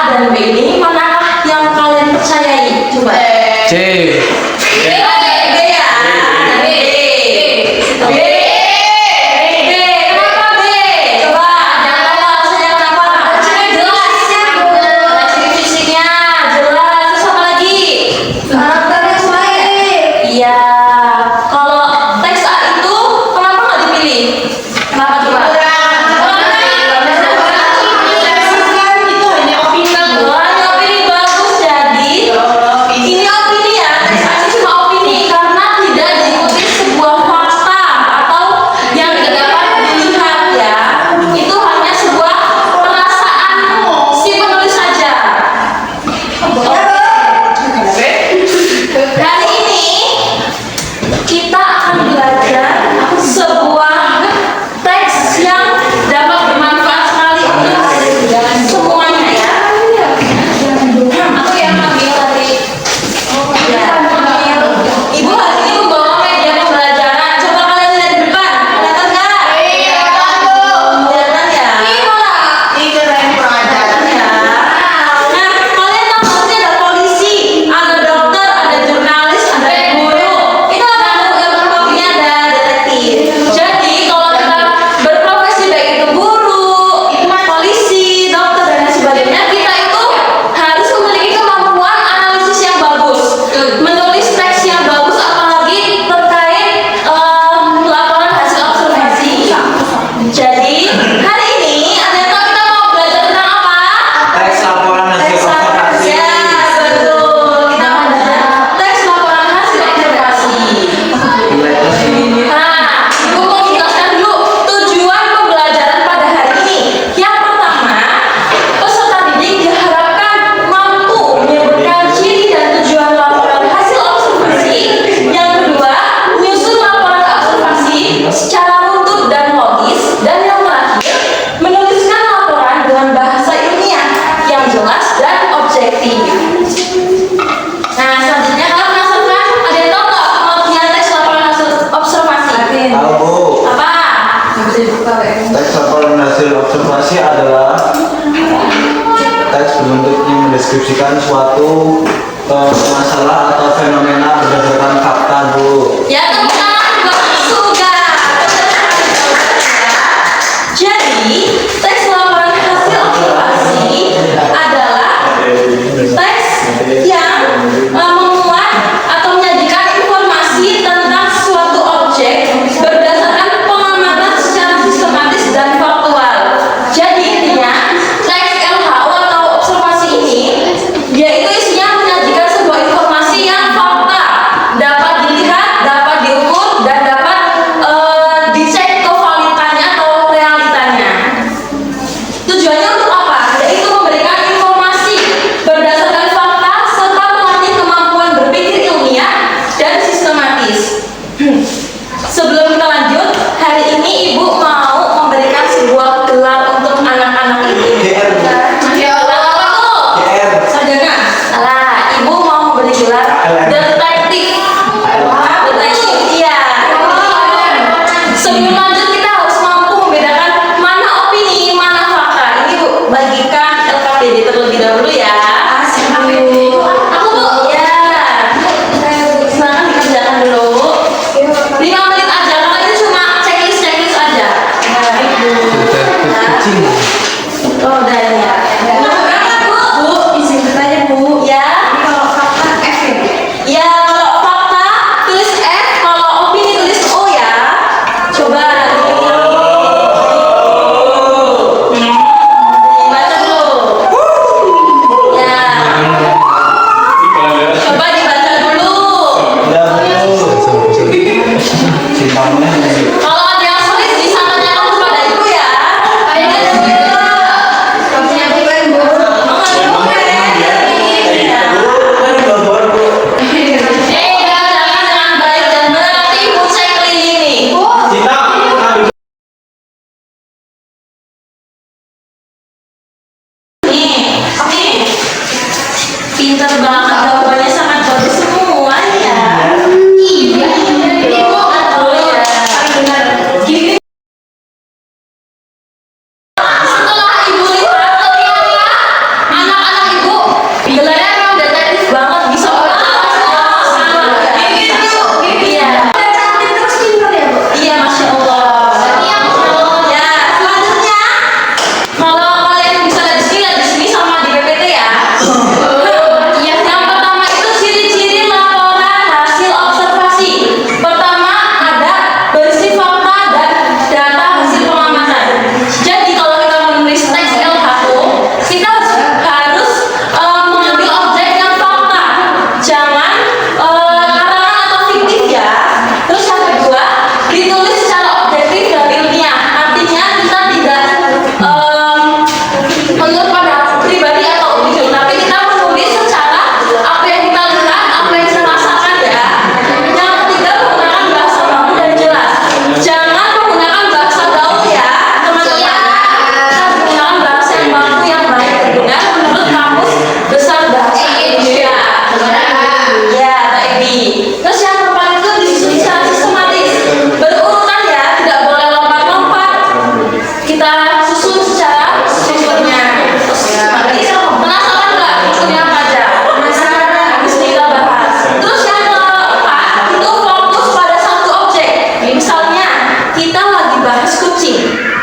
dan B ini manakah yang kalian percayai? Coba. C. B ya. B. B. Kenapa B? Coba jangan tahu alasannya kenapa. Jelas ya. Ciri fisiknya jelas. Terus apa lagi? Karakternya baik. Iya. Kalau teks A itu kenapa nggak dipilih? Kenapa coba? Kita akan belajar sebuah teks yang dapat bermanfaat sekali untuk semuanya ya. Aku yang ambil tadi. Ibu hari ini membawa media pembelajaran. Coba kalian lihat di depan. Kelihatan nggak? Kelihatan ya? Kelihatan ya? Nah, kalian tahu nggak sih ada polisi, ada dokter, ada jurnalis, ada guru. Itu ada ilmu-ilmunya, ada detektif. Jadi kalau kita berprofesi baik itu guru, polisi, dokter dan lain sebagainya, kita itu harus memiliki kemampuan analisis yang bagus, menulis teks yang bagus, apalagi terkait laporan hasil observasi. Jadi hari ini ada yang tahu kita mau belajar tentang apa? Teks laporan hasil observasi. Ya, betul. Kita mau belajar teks laporan hasil observasi. Nah, Ibu mau jelaskan dulu tujuan pembelajaran pada hari ini. Yang pertama, peserta didik diharapkan mampu menyebutkan ciri dan tujuan laporan hasil observasi. Yang kedua, menyusun laporan observasi secara runtut dan logis. Dan yang terakhir, menuliskan laporan dengan bahasa ilmiah yang jelas dan objektif. Nah, selanjutnya kalian penasaran kan? Ada yang tahu nggak pengertian teks laporan hasil observasi? Tahu, Bu. Apa? Teks laporan hasil observasi adalah teks berbentuk yang mendeskripsikan suatu masalah atau fenomena berdasarkan fakta, Bu. Ya, tepuk tangan buat Suga. Jadi, teks laporan hasil observasi adalah teks yang memuat atau menyajikan informasi tentang suatu objek berdasarkan pengamatan secara sistematis dan faktual. Jadi intinya teks LHO atau observasi ini yaitu isinya menyajikan sebuah informasi yang fakta, dapat dilihat, dapat diukur dan dapat dicek kevaliditannya atau realitanya. Tujuannya untuk apa? Yaitu memberikan informasi berdasarkan fakta serta melatih kemampuan berpikir ilmiah dan sistematis. Sebelum kita lanjut, hari ini Ibu mau memberikan sebuah gelar untuk anak-anak ini. GR. Gelar apa tuh? GR. Sarjana. Salah, Ibu mau memberi gelar detektif. Detektif, iya. Sebelum lanjut kita harus mampu membedakan mana opini, mana fakta. Ini Bu, bagikan LKPD terlebih dahulu ya. Aku Bu, ya. Silakan dikerjakan dulu. 5 menit aja, kalau ini cuma checklist aja. Kucing. Oh, udah ya. Bu, izin bertanya Bu, ya. Kalau fakta F ya? Ya, kalau fakta tulis F, kalau opini tulis O ya. Coba dibaca dulu. Ya. Coba dibaca dulu. Ya, Bu. Simpangnya. Kalau ada yang sulit bisa tanyakan kepada Ibu ya. Jangan dengan baik dan benar nanti Ibu cek ini. Nih, pinter banget jawabannya, sangat bagus semuanya. Iya, Ibu dulu ya. Gini. Setelah Ibu lihat ternyata anak-anak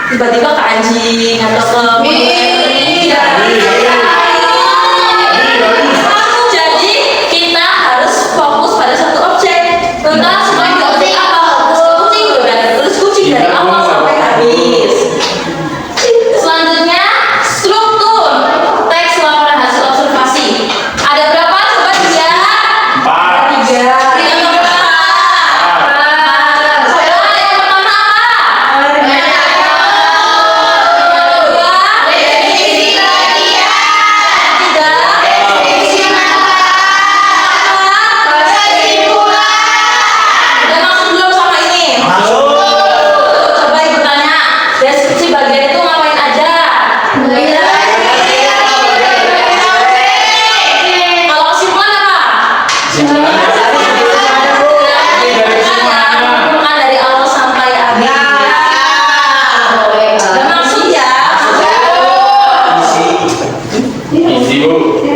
tiba-tiba ke anjing atau ke jadi kita harus fokus pada satu objek. Tentang sebagai objek apa? Kucing udah terus kucing dari awal sampai habis. Selanjutnya struktur teks laporan hasil observasi. Ada berapa? Coba dilihat. 3. Yang berapa? Coba yang pertama apa? Udah masuk belum sama ini? Coba ibu tanya, deskripsi bagian itu ngapain aja? Kalau kesimpulan apa? Bukan dari awal sampai habis. Udah maksud ya?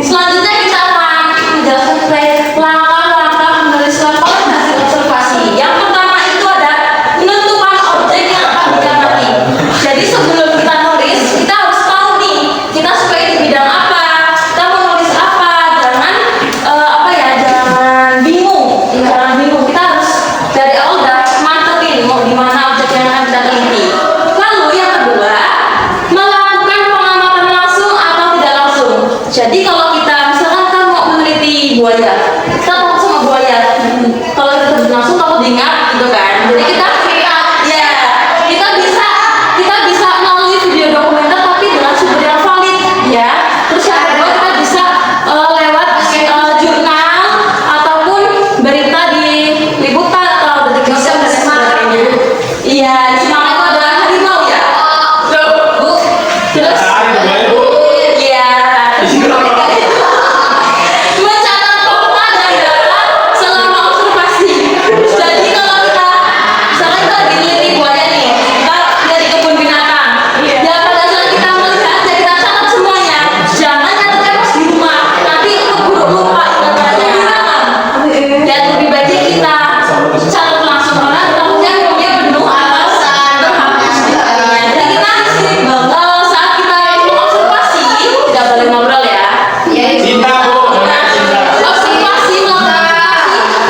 Selanjutnya kita akan menjelaskan langkah-langkah menulis laporan hasil observasi. Yang pertama itu ada menentukan objek yang akan digamati. Jadi sebelum kita nulis, kita harus tahu nih, kita suka di bidang apa, kita mau nulis apa, jangan jangan bingung, jangan bingung. Kita harus dari awal udah mantepin mau di mana objek yang akan kita teliti. Lalu yang kedua, melakukan pengamatan langsung atau tidak langsung. Jadi kalau kita misalkan kita mau meneliti buaya, kita fokus sama buaya. Kalau kita terjun langsung, kalau diingat gitu kan. Jadi kita bisa melalui video dokumenter tapi dengan sumber yang valid ya. Terus yang kedua kita bisa lewat jurnal ataupun berita di liputan atau detik dan sebagainya. Iya, di Semarang itu ada harimau ya. Bu, terus iya. Mencatat fakta dan data selama observasi. Jadi kalau kita misalkan kita lagi neliti buaya nih, kita dari kebun binatang. Ya pada saat kita melihat, ya kita catat semuanya. Jangan catatnya pas di rumah, nanti keburu lupa ingatannya. Dan lebih baiknya kita catat langsung karena takutnya dia penuh atau terhapus di harinya. Jadi kita saat kita mengobservasi tidak boleh ngobrol ya. Observasi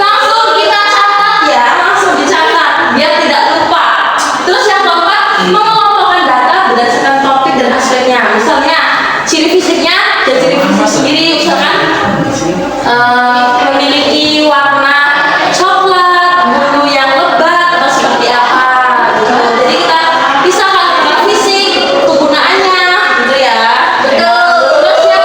langsung kita catat ya, langsung dicatat biar tidak lupa. Terus yang keempat, mengelompokkan data berdasarkan topik dan aspeknya. Misalnya ciri fisiknya dan ciri fisik sendiri, misalkan memiliki warna coklat, bulu yang lebat atau seperti apa gitu. Jadi kita pisahkan tentang fisik, kegunaannya gitu ya. Terus yang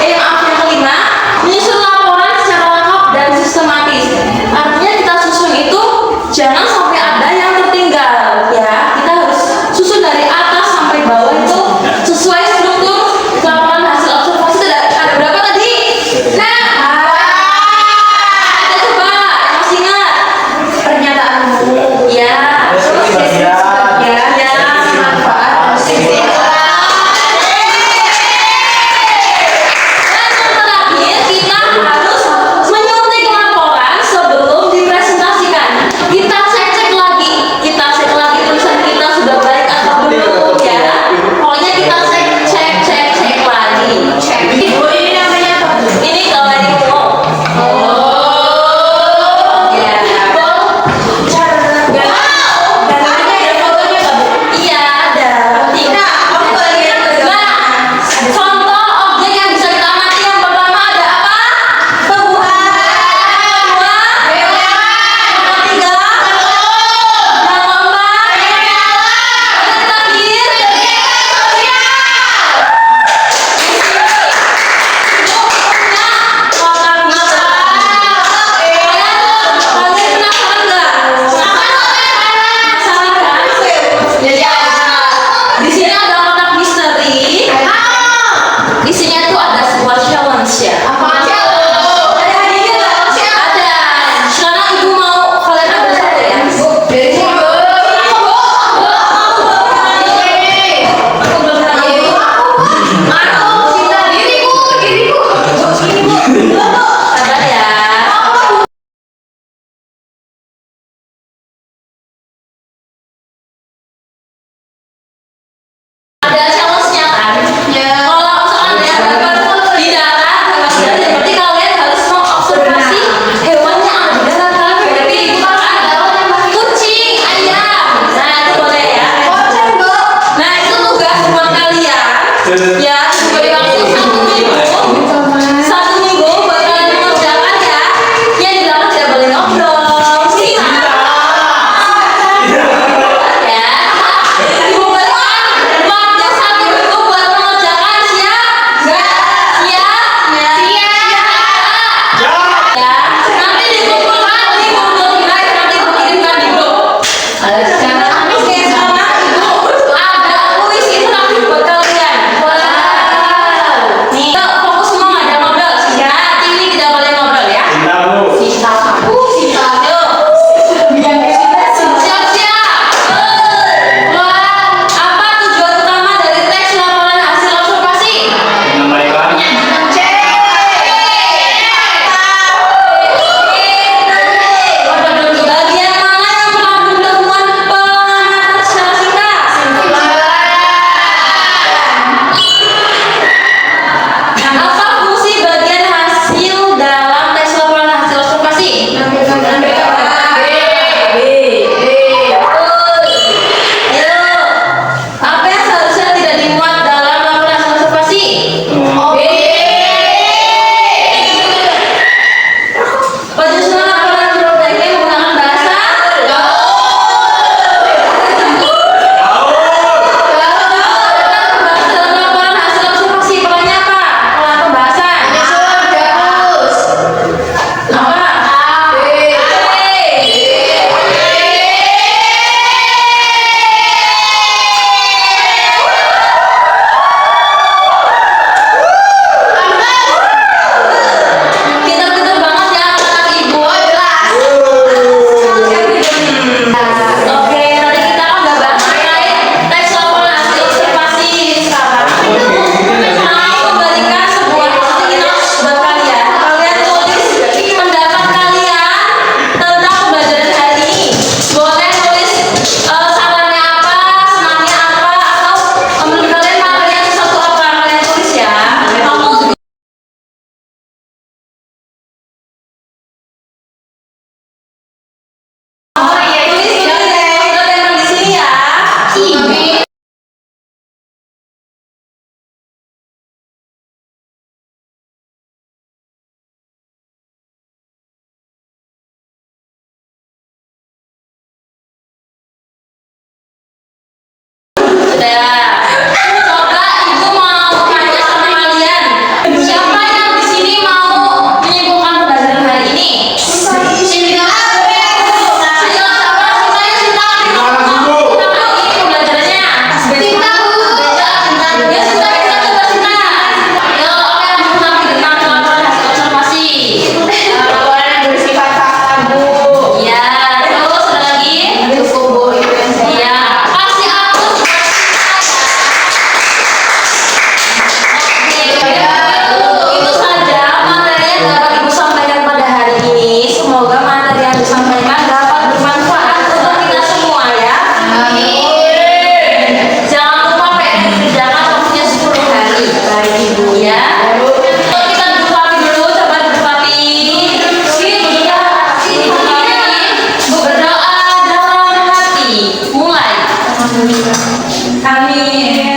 yang kelima, menyusun laporan secara lengkap dan sistematis. Artinya kita susun itu jangan sampai ada yang tertinggal ya. Amin. Sudah. Coba ibu mau tanya sama kalian. Siapa yang di sini mau menyimpulkan pembelajaran hari ini? Sinta. Ayo siapa? Sinta. Ini pembelajarannya. Sinta. Ya Sinta, coba Sinta. Ayo apa yang pernah dikenal laporan hasil observasi? Laporan yang bersifat fakta, Bu. Iya. Terus ada lagi? Iya. Kasih aku. Itu saja materi yang dapat Ibu sampaikan pada hari ini. Semoga materi yang disampaikan dapat bermanfaat untuk kita semua ya. Amin. Jangan lupa PR dikerjakan waktunya 10 hari. Baik Ibu ya. Kita duduk rapi dulu, coba duduk rapi. Sini ya, sini berdoa dalam hati. Mulai. Amin.